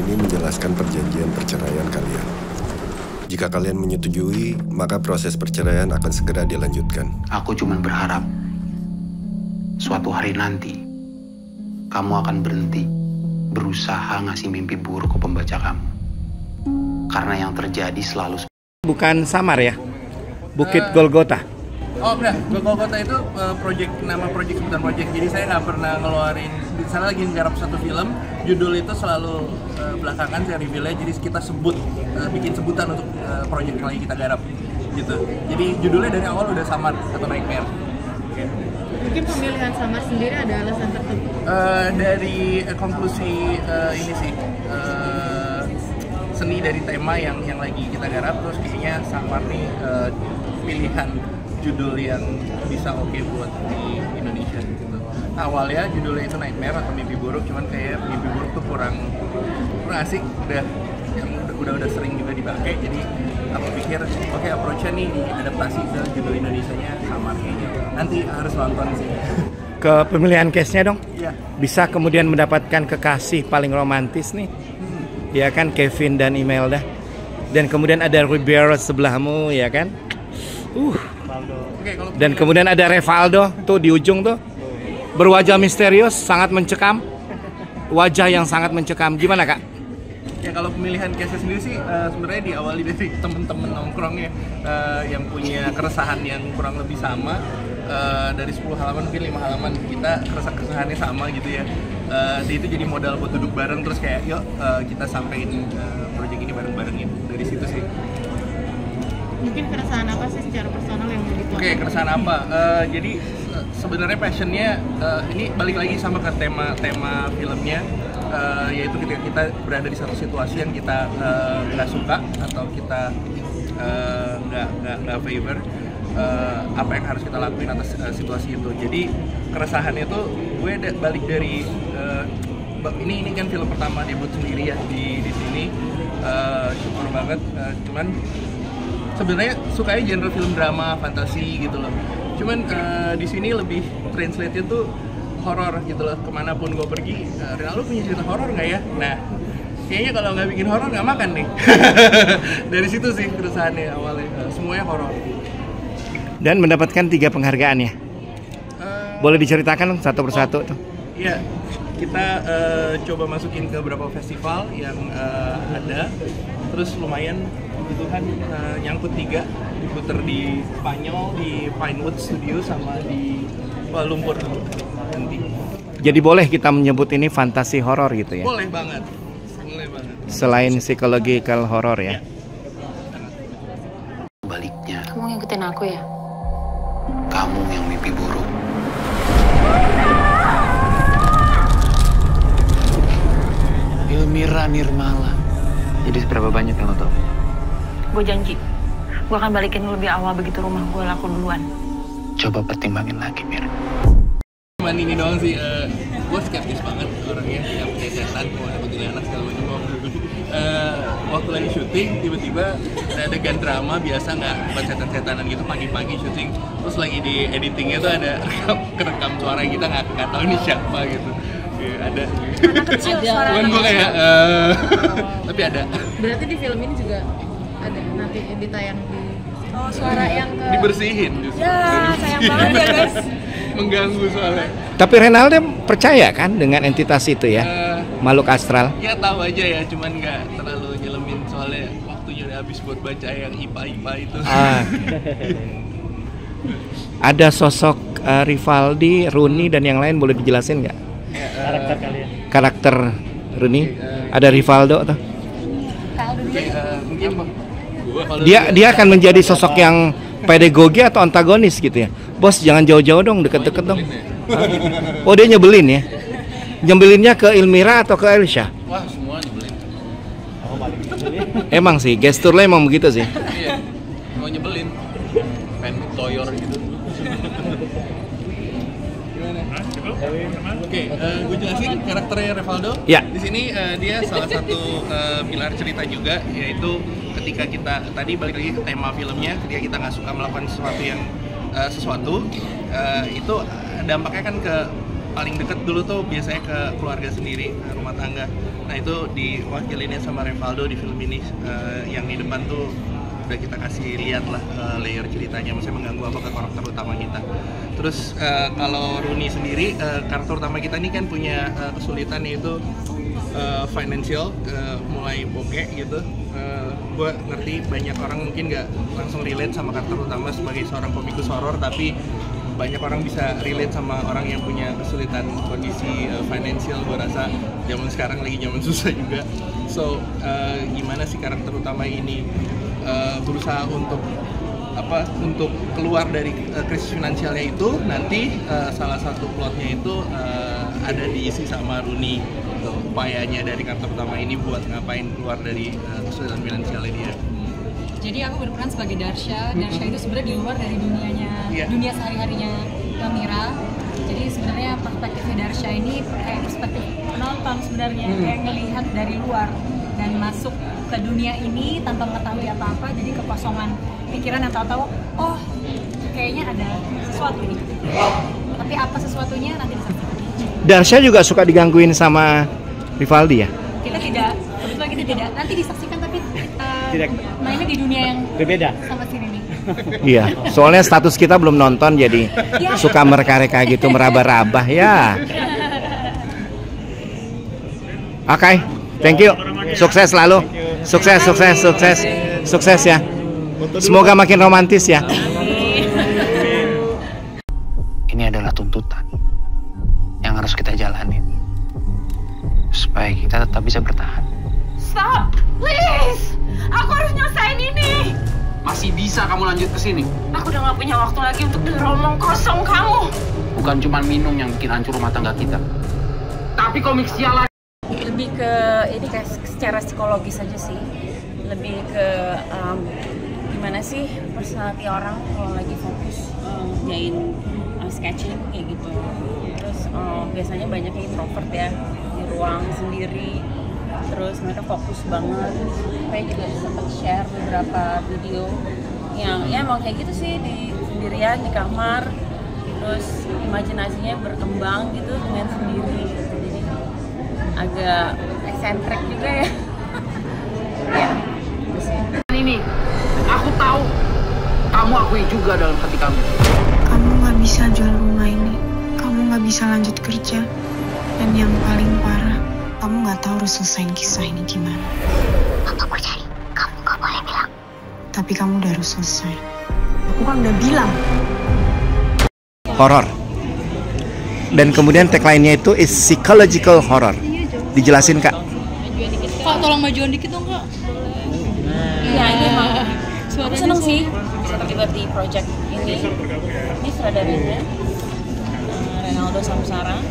ini menjelaskan perjanjian perceraian kalian. Jika kalian menyetujui, maka proses perceraian akan segera dilanjutkan. Aku cuma berharap suatu hari nanti kamu akan berhenti berusaha ngasih mimpi buruk ke pembaca kamu. Karena yang terjadi selalu... Bukan Samar ya? Bukit Golgota. Oh benar, Golgota itu nama project sebutan project. Jadi saya nggak pernah ngeluarin. Saya lagi nggarap satu film, judul itu selalu belakangan saya reveal-nya. Jadi kita bikin sebutan untuk project yang lagi kita garap gitu. Jadi judulnya dari awal udah Samar atau Nightmare. Okay. Mungkin pemilihan Samar sendiri ada alasan tertentu? Dari konklusi ini sih. Seni dari tema yang lagi kita garap, terus kayaknya Samar nih pilihan judul yang bisa oke buat di Indonesia gitu. Awalnya judulnya itu Nightmare atau mimpi buruk, cuman kayak mimpi buruk tuh kurang asik, udah sering juga dipakai. Jadi aku pikir oke, approach-nya nih diadaptasi ke judul Indonesianya Samar kayaknya. Nanti harus nonton sih. Ke pemilihan case-nya dong. Iya. Bisa kemudian mendapatkan kekasih paling romantis nih. Ya kan, Kevin dan Imelda. Dan kemudian ada Ribeiro sebelahmu, ya kan? Dan kemudian ada Revaldo tuh di ujung tuh. Berwajah misterius, sangat mencekam. Wajah yang sangat mencekam. Gimana, Kak? Ya kalau pemilihan case sendiri sih sebenarnya diawali dari temen-temen nongkrongnya yang punya keresahan yang kurang lebih sama. Dari 10 halaman mungkin 5 halaman kita keresahannya sama gitu ya. Itu jadi modal buat duduk bareng, terus kayak yuk kita sampein project ini bareng-bareng ya. Dari situ sih. Mungkin keresahan apa sih secara personal yang mau dituangkan? Oke, keresahan apa? Jadi sebenarnya passionnya ini balik lagi sama ke tema filmnya, yaitu ketika kita berada di satu situasi yang kita nggak suka atau kita nggak favor. Apa yang harus kita lakuin atas situasi itu. Jadi keresahannya tuh gue balik dari ini kan film pertama debut sendiri ya di sini, syukur banget. Cuman sebenarnya sukanya genre film drama fantasi gitu loh. Cuman di sini lebih translate-nya tuh horor gitu loh. Kemanapun gue pergi, Rinaldo punya cerita horor nggak ya? Nah, kayaknya kalau nggak bikin horor nggak makan nih. Dari situ sih keresahannya awalnya. Semuanya horor. Dan mendapatkan 3 penghargaan ya. Boleh diceritakan satu persatu tuh? Iya, kita coba masukin ke beberapa festival yang ada. Terus lumayan gitu kan, nyangkut 3, diputer di Spanyol, di Pinewood Studio, sama di Kuala Lumpur nanti. Jadi boleh kita menyebut ini fantasi horor gitu ya? Boleh banget, boleh banget. Selain psychological horror ya? Baliknya, Kamu ngikutin aku ya? kamu yang mimpi buruk. Ilmira Nirmala. Jadi seberapa banyak yang lo tau? Gue janji, gue akan balikin lu lebih awal begitu rumah gue laku duluan. Coba pertimbangin lagi, Mir. Cuman ini doang sih, gue skeptis banget orangnya yang punya setan, mau dapetin anak segala macam. Waktu lagi syuting, tiba-tiba ada adegan drama biasa, nggak bukan setan-setanan gitu, pagi-pagi syuting. Terus lagi di editingnya tuh ada kerekam suara kita nggak tahu ini siapa gitu. Ya, ada. Anak kecil, suara Cuman anak gue kecil. kayak, tapi ada. Berarti di film ini juga ada nanti ditayang di... Oh, suara yang ke... Dibersihin justru. Ya, sayang banget ya guys. Mengganggu soalnya. Tapi Renaldo percaya kan dengan entitas itu ya? Makhluk astral? Ya tahu aja ya, cuman nggak terlalu nyelemin soalnya waktunya udah habis buat baca yang IPA itu. Ada sosok Rivaldi, Rooney dan yang lain, boleh dijelasin nggak? Karakter kalian. Karakter Rooney, ada Rivaldo tuh. Mungkin Dia akan menjadi sosok yang pedagogi atau antagonis gitu ya. Bos jangan jauh-jauh dong, deket-deket dong. Oh dia nyebelin ya? Nyebelinnya ke Ilmira atau ke Elisha? Wah semua nyebelin. Emang sih, gesturnya emang begitu sih. Iya, mau nyebelin. Pengen toyor gitu. Oke, gue jelasin karakternya Revaldo. Ya. Di sini dia salah satu pilar cerita juga, yaitu ketika kita tadi balik lagi ke tema filmnya, ketika kita nggak suka melakukan sesuatu yang itu dampaknya kan ke paling dekat dulu tuh biasanya ke keluarga sendiri, rumah tangga. Nah itu diwakilinnya sama Revaldo di film ini. Yang di depan tuh udah kita kasih lihat lah layer ceritanya, maksudnya mengganggu apa ke karakter utama kita. Terus kalau Rooney sendiri, karakter utama kita ini kan punya kesulitan, yaitu financial, mulai bokeh gitu. Gue ngerti banyak orang mungkin nggak langsung relate sama karakter utama sebagai seorang komikus horor, tapi banyak orang bisa relate sama orang yang punya kesulitan kondisi financial. Gue rasa zaman sekarang lagi zaman susah juga. So gimana sih karakter utama ini berusaha untuk untuk keluar dari krisis finansialnya itu. Nanti salah satu plotnya itu ada diisi sama Rooney, upayanya dari karakter utama ini buat ngapain keluar dari kesulitan finansialnya dia. Jadi aku berperan sebagai Darsha. Darsha itu sebenarnya di luar dari dunia sehari-harinya Mira. Jadi sebenarnya perspektifnya Darsha ini kayak perspektif penonton sebenarnya, kayak ngelihat dari luar dan masuk ke dunia ini tanpa mengetahui apa-apa, jadi kekosongan pikiran yang tahu-tahu, oh kayaknya ada sesuatu nih. Tapi apa sesuatunya nanti disaksikan. Darsha juga suka digangguin sama Rivaldi ya? Kita tidak, kebetulan kita tidak. Nanti disaksikan tapi mainnya di dunia yang berbeda sama sini nih. Iya, soalnya status kita belum nonton jadi suka mereka-reka gitu, meraba-raba ya. Oke, thank you. Sukses selalu. Sukses ya. Semoga makin romantis ya. Ini adalah tuntutan yang harus kita jalanin supaya kita tetap bisa bertahan. Stop, please. Aku harus nyelesain ini. Masih bisa kamu lanjut ke sini? Aku udah gak punya waktu lagi untuk denger omong kosong kamu. Bukan cuma minum yang bikin hancur rumah tangga kita, tapi komik sialan. Lebih ke ini kayak secara psikologis aja sih, lebih ke gimana sih personality orang kalau lagi fokus ngerjain sketching kayak gitu. Terus biasanya banyak yang introvert ya, di ruang sendiri, terus mereka fokus banget. Saya juga sempat share beberapa video yang ya emang kayak gitu sih, di sendirian di kamar, terus imajinasinya berkembang gitu dengan sendiri gitu. Jadi agak eksentrik juga ya. Ya, gitu sih. Ini, aku tahu kamu akui juga dalam hati kamu. Kamu nggak bisa jual rumah ini, kamu nggak bisa lanjut kerja, dan yang paling parah, kamu nggak tahu harus selesaiin kisah ini gimana. Aku percaya, kamu nggak boleh bilang. Tapi kamu udah harus selesai. Aku kan udah bilang. Horor. Dan kemudian tagline-nya itu is psychological horror. Dijelasin Kak. Kak, tolong majuan dikit dong Kak. Ya ini emang aku seneng sih bisa terlibat di project ini. Ini sutradaranya Renaldo Samsara.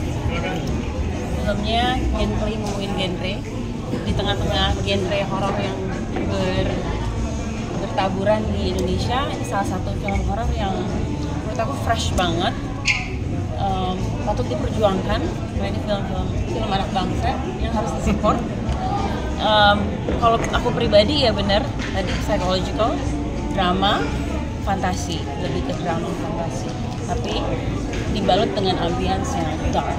Filmnya gameplay ngomongin genre di tengah-tengah genre horor yang bertaburan di Indonesia. Ini salah satu film horor yang menurut aku fresh banget, patut diperjuangkan. Karena ini film anak bangsa yang harus disupport. Kalau aku pribadi ya benar tadi psychological, drama, fantasi, lebih ke drama fantasi, tapi dibalut dengan ambience yang dark.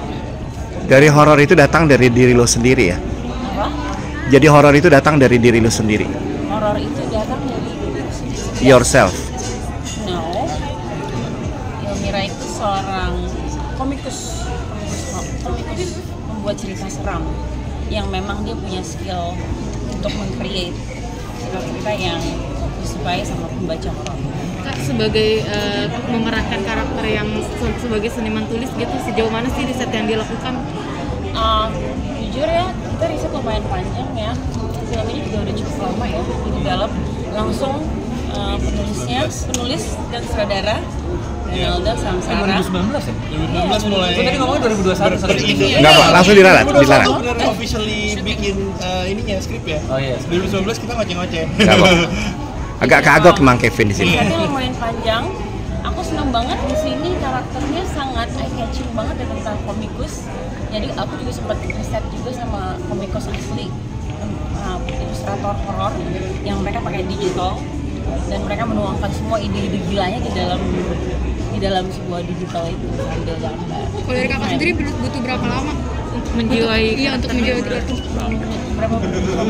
Dari horor itu datang dari diri lo sendiri ya? Apa? Jadi horor itu datang dari diri lo sendiri? Horor itu datang dari diri lo sendiri. Yourself? No. Elmira itu seorang komikus membuat cerita seram yang memang dia punya skill untuk meng-create cerita yang disukai sama pembaca horor. Kak, sebagai memerankan karakter yang sebagai seniman tulis gitu, sejauh mana sih riset yang dilakukan? Jujur ya, kita riset lumayan panjang ya. Film ini juga udah cukup lama ya didevelop. Langsung penulis dan sutradara Renaldo Samsara. 2019 ya? 2019 mulai. Tadi ngomongnya 2021. Enggak Pak, langsung dilarang. Benar officially bikin ininya skrip ya. Oh iya. 2019 kita ngoceh-ngoceh. Enggak Pak. Agak kagok emang Kevin di sini. Risetnya lumayan panjang. Aku senang banget di sini, karakternya sangat eye catching banget ya tentang komikus. Jadi aku juga sempat riset juga sama komikus asli, ilustrator horor yang mereka pakai digital. dan mereka menuangkan semua ide-ide gilanya di dalam sebuah digital itu sambil gambar. Kalau dari kakak sendiri butuh berapa lama untuk menjiwai untuk menjiwai itu? Berapa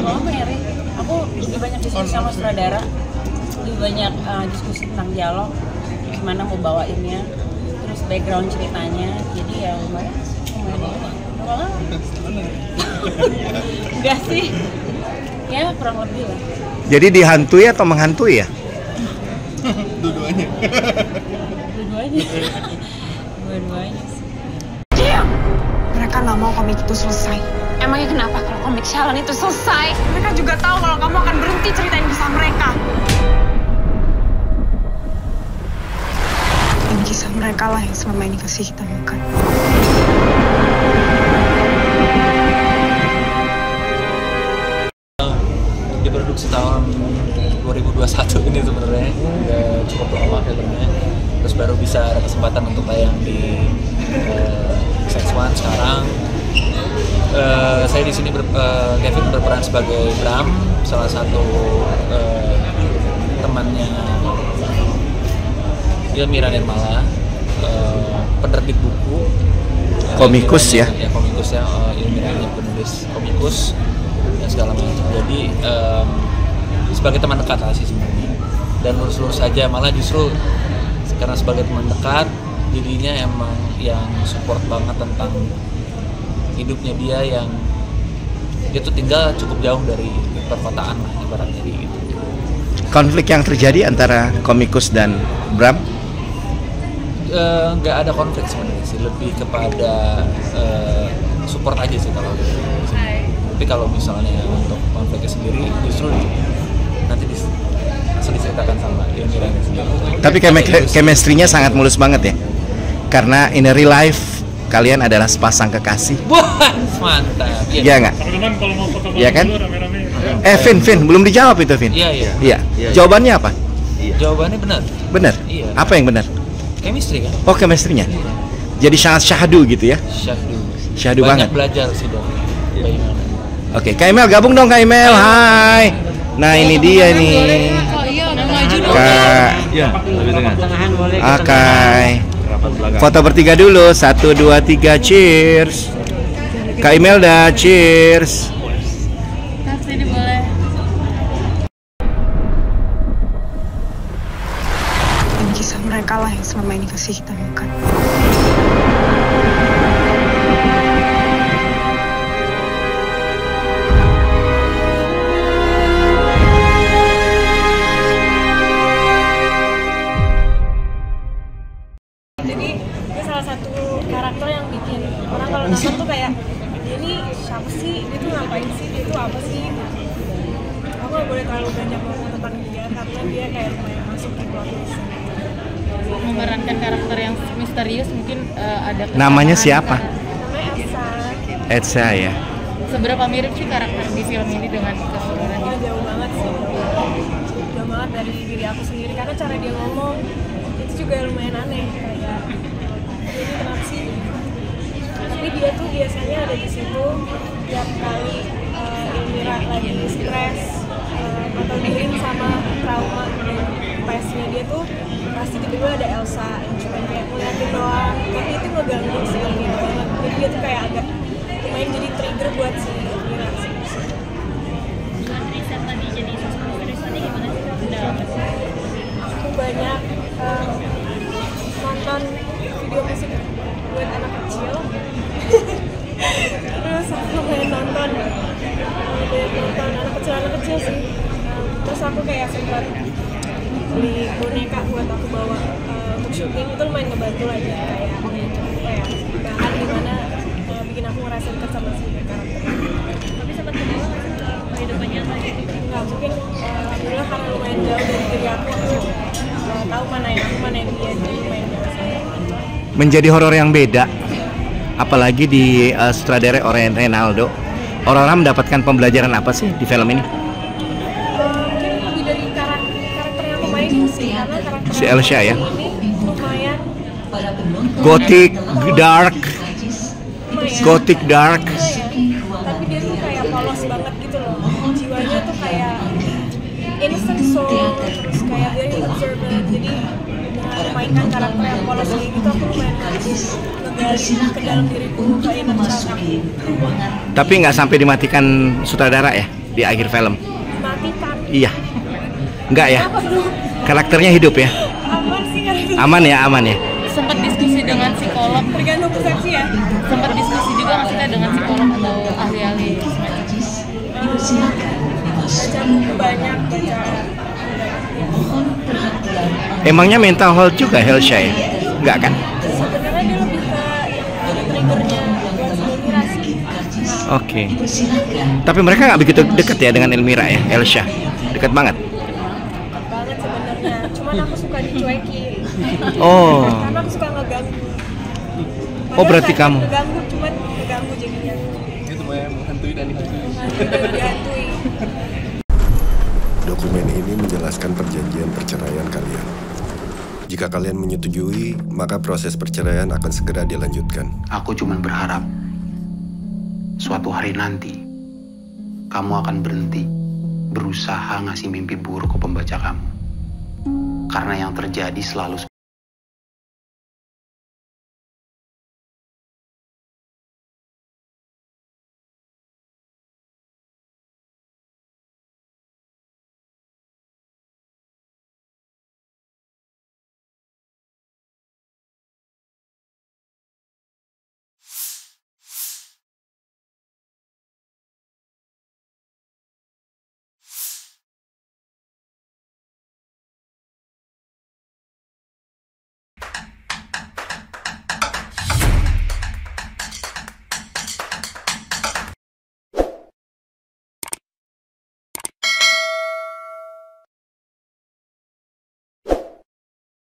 lama ya, Re? Aku lebih banyak diskusi sama sutradara, lebih banyak diskusi tentang dialog, gimana mau bawainnya, terus background ceritanya. Jadi ya lumayan lama. Enggak sih, ya kurang lebih lah. Jadi dihantui atau menghantui ya? Dua-duanya. Dua-duanya sih. Mereka nggak mau komik itu selesai. Emangnya kenapa kalau komik Shalan itu selesai? Mereka juga tahu kalau kamu akan berhenti ceritain kisah mereka. Dan kisah mereka lah yang selama ini kasih kita makan. Diproduksi tahun 2021 ini sebenarnya udah cukup lama filmnya, terus baru bisa ada kesempatan untuk tayang di X1 sekarang. Saya di sini Kevin berperan sebagai Bram, salah satu temannya Ilmira Nirmala, penerbit buku, komikus ya? Ya komikus ya, Ilmira penulis komikus dan segala macam. Jadi sebagai teman dekat lah sih sebenarnya, dan lurus-lurus aja, malah justru karena sebagai teman dekat jadinya emang yang support banget tentang hidupnya dia, yang dia tuh tinggal cukup jauh dari perkotaan lah ibaratnya gitu. Konflik yang terjadi antara komikus dan Bram? Nggak ada konflik sebenarnya sih, lebih kepada support aja sih kalau gitu. Tapi kalau misalnya untuk konfliknya sendiri justru nanti langsung diceritakan sama Ilmira sendiri. Tapi chemistry-nya sangat mulus banget ya? Karena in real life kalian adalah sepasang kekasih. Wah, mantap. Iya nggak? Teman-teman kalau mau foto Iya kan? rame-rame. Vin, belum dijawab itu, Vin. Iya. Jawabannya apa? Jawabannya benar. Benar? Iya. Apa yang benar? Chemistry kan? Oh, chemistry-nya. Jadi sangat syahdu gitu ya? Syahdu banget. Banyak belajar sih dong. Bagaimana? Oke, Kak Emel gabung dong, Kak Emel. Hai. Nah, ini dia nih. Oh iya, udah maju dong. Kak. Iya, lebih tengah. Oke. Foto bertiga dulu. 1, 2, 3, cheers. Kak Imelda, cheers. Sini boleh. Dan kisah mereka lah yang selama ini kasih kita makan. Jadi dia salah satu karakter yang bikin orang kalau nonton tuh kayak dia ini siapa sih, dia tuh ngapain sih, dia tuh apa sih. Aku gak boleh terlalu banyak ngomong tentang dia karena dia kayak lumayan masuk di plot twist. Memerankan karakter yang misterius mungkin ada kesamaan. Namanya siapa? Namanya Elsa. Elsa ya. Seberapa mirip sih karakter di film ini dengan keseluruhan dia? Jauh banget sih. Jauh banget dari diri aku sendiri karena cara dia ngomong itu juga lumayan aneh, kayak ini kenapa sih? Tapi dia tuh biasanya ada di situ tiap kali Ilmira lagi stres atau dealing sama trauma dan pesnya dia tuh pasti tiba-tiba ada Elsa yang cuma kayak ngeliatin doang, tapi itu ngeganggu si Ilmira banget. Jadi dia tuh kayak agak lumayan jadi trigger buat si Ilmira sih. Dengan riset tadi jadi sosok misterius tadi gimana sih? Aku banyak nonton video musik buat anak kecil. Terus aku main nonton anak kecil sih. Terus aku kayak sempat beli boneka buat aku bawa untuk syuting, itu lumayan ngebantu aja, kayak bahan dimana bikin aku ngerasa dekat sama si karakter. Tapi sempat kebawa nggak sih kehidupan nyata gitu? Nggak, mungkin alhamdulillah karena lumayan jauh dari diri aku tahu mana yang aku, mana yang dia, jadi lumayan jauh saya. Menjadi horor yang beda, apalagi di sutradara Renaldo. Orang-orang mendapatkan pembelajaran apa sih di film ini? Mungkin lebih dari karakter yang aku mainin sih, karena karakter Si Elsa ya? ini lumayan Gothic, dark, lumayan. gothic dark. Tapi dia tuh kayak polos banget gitu loh, jiwanya tuh kayak innocent soul, terus kayak memainkan karakter yang polos kayak gitu, aku lumayan ngegali ke dalam diriku, ke inner child aku. Tapi nggak sampai dimatikan sutradara ya di akhir film? Matikan. Iya. Nggak ya? Karakternya hidup ya? Aman sih karakternya. Aman ya? Sempat diskusi dengan psikolog. Tergantung persepsi ya. Sempat diskusi juga maksudnya dengan psikolog atau ahli-ahli. Baca buku banyak, baca. Emangnya mental health juga Helsha ya? Nggak kan? Sebenarnya dia lebih ke yang triggernya buat Elmira sih. Oke. Tapi mereka nggak begitu dekat ya dengan Elmira ya, Helsha? Dekat banget? Banget sebenarnya. Cuman aku suka dicuekin. Oh. Karena aku suka ngeganggu. Oh berarti kamu? Ngeganggu, cuman ngeganggu jadinya. Itu yang menghantui dan dihantui. Dihantui. Dokumen ini menjelaskan perjanjian perceraian kalian. Jika kalian menyetujui, maka proses perceraian akan segera dilanjutkan. Aku cuma berharap suatu hari nanti kamu akan berhenti berusaha ngasih mimpi buruk ke pembaca kamu. Karena yang terjadi selalu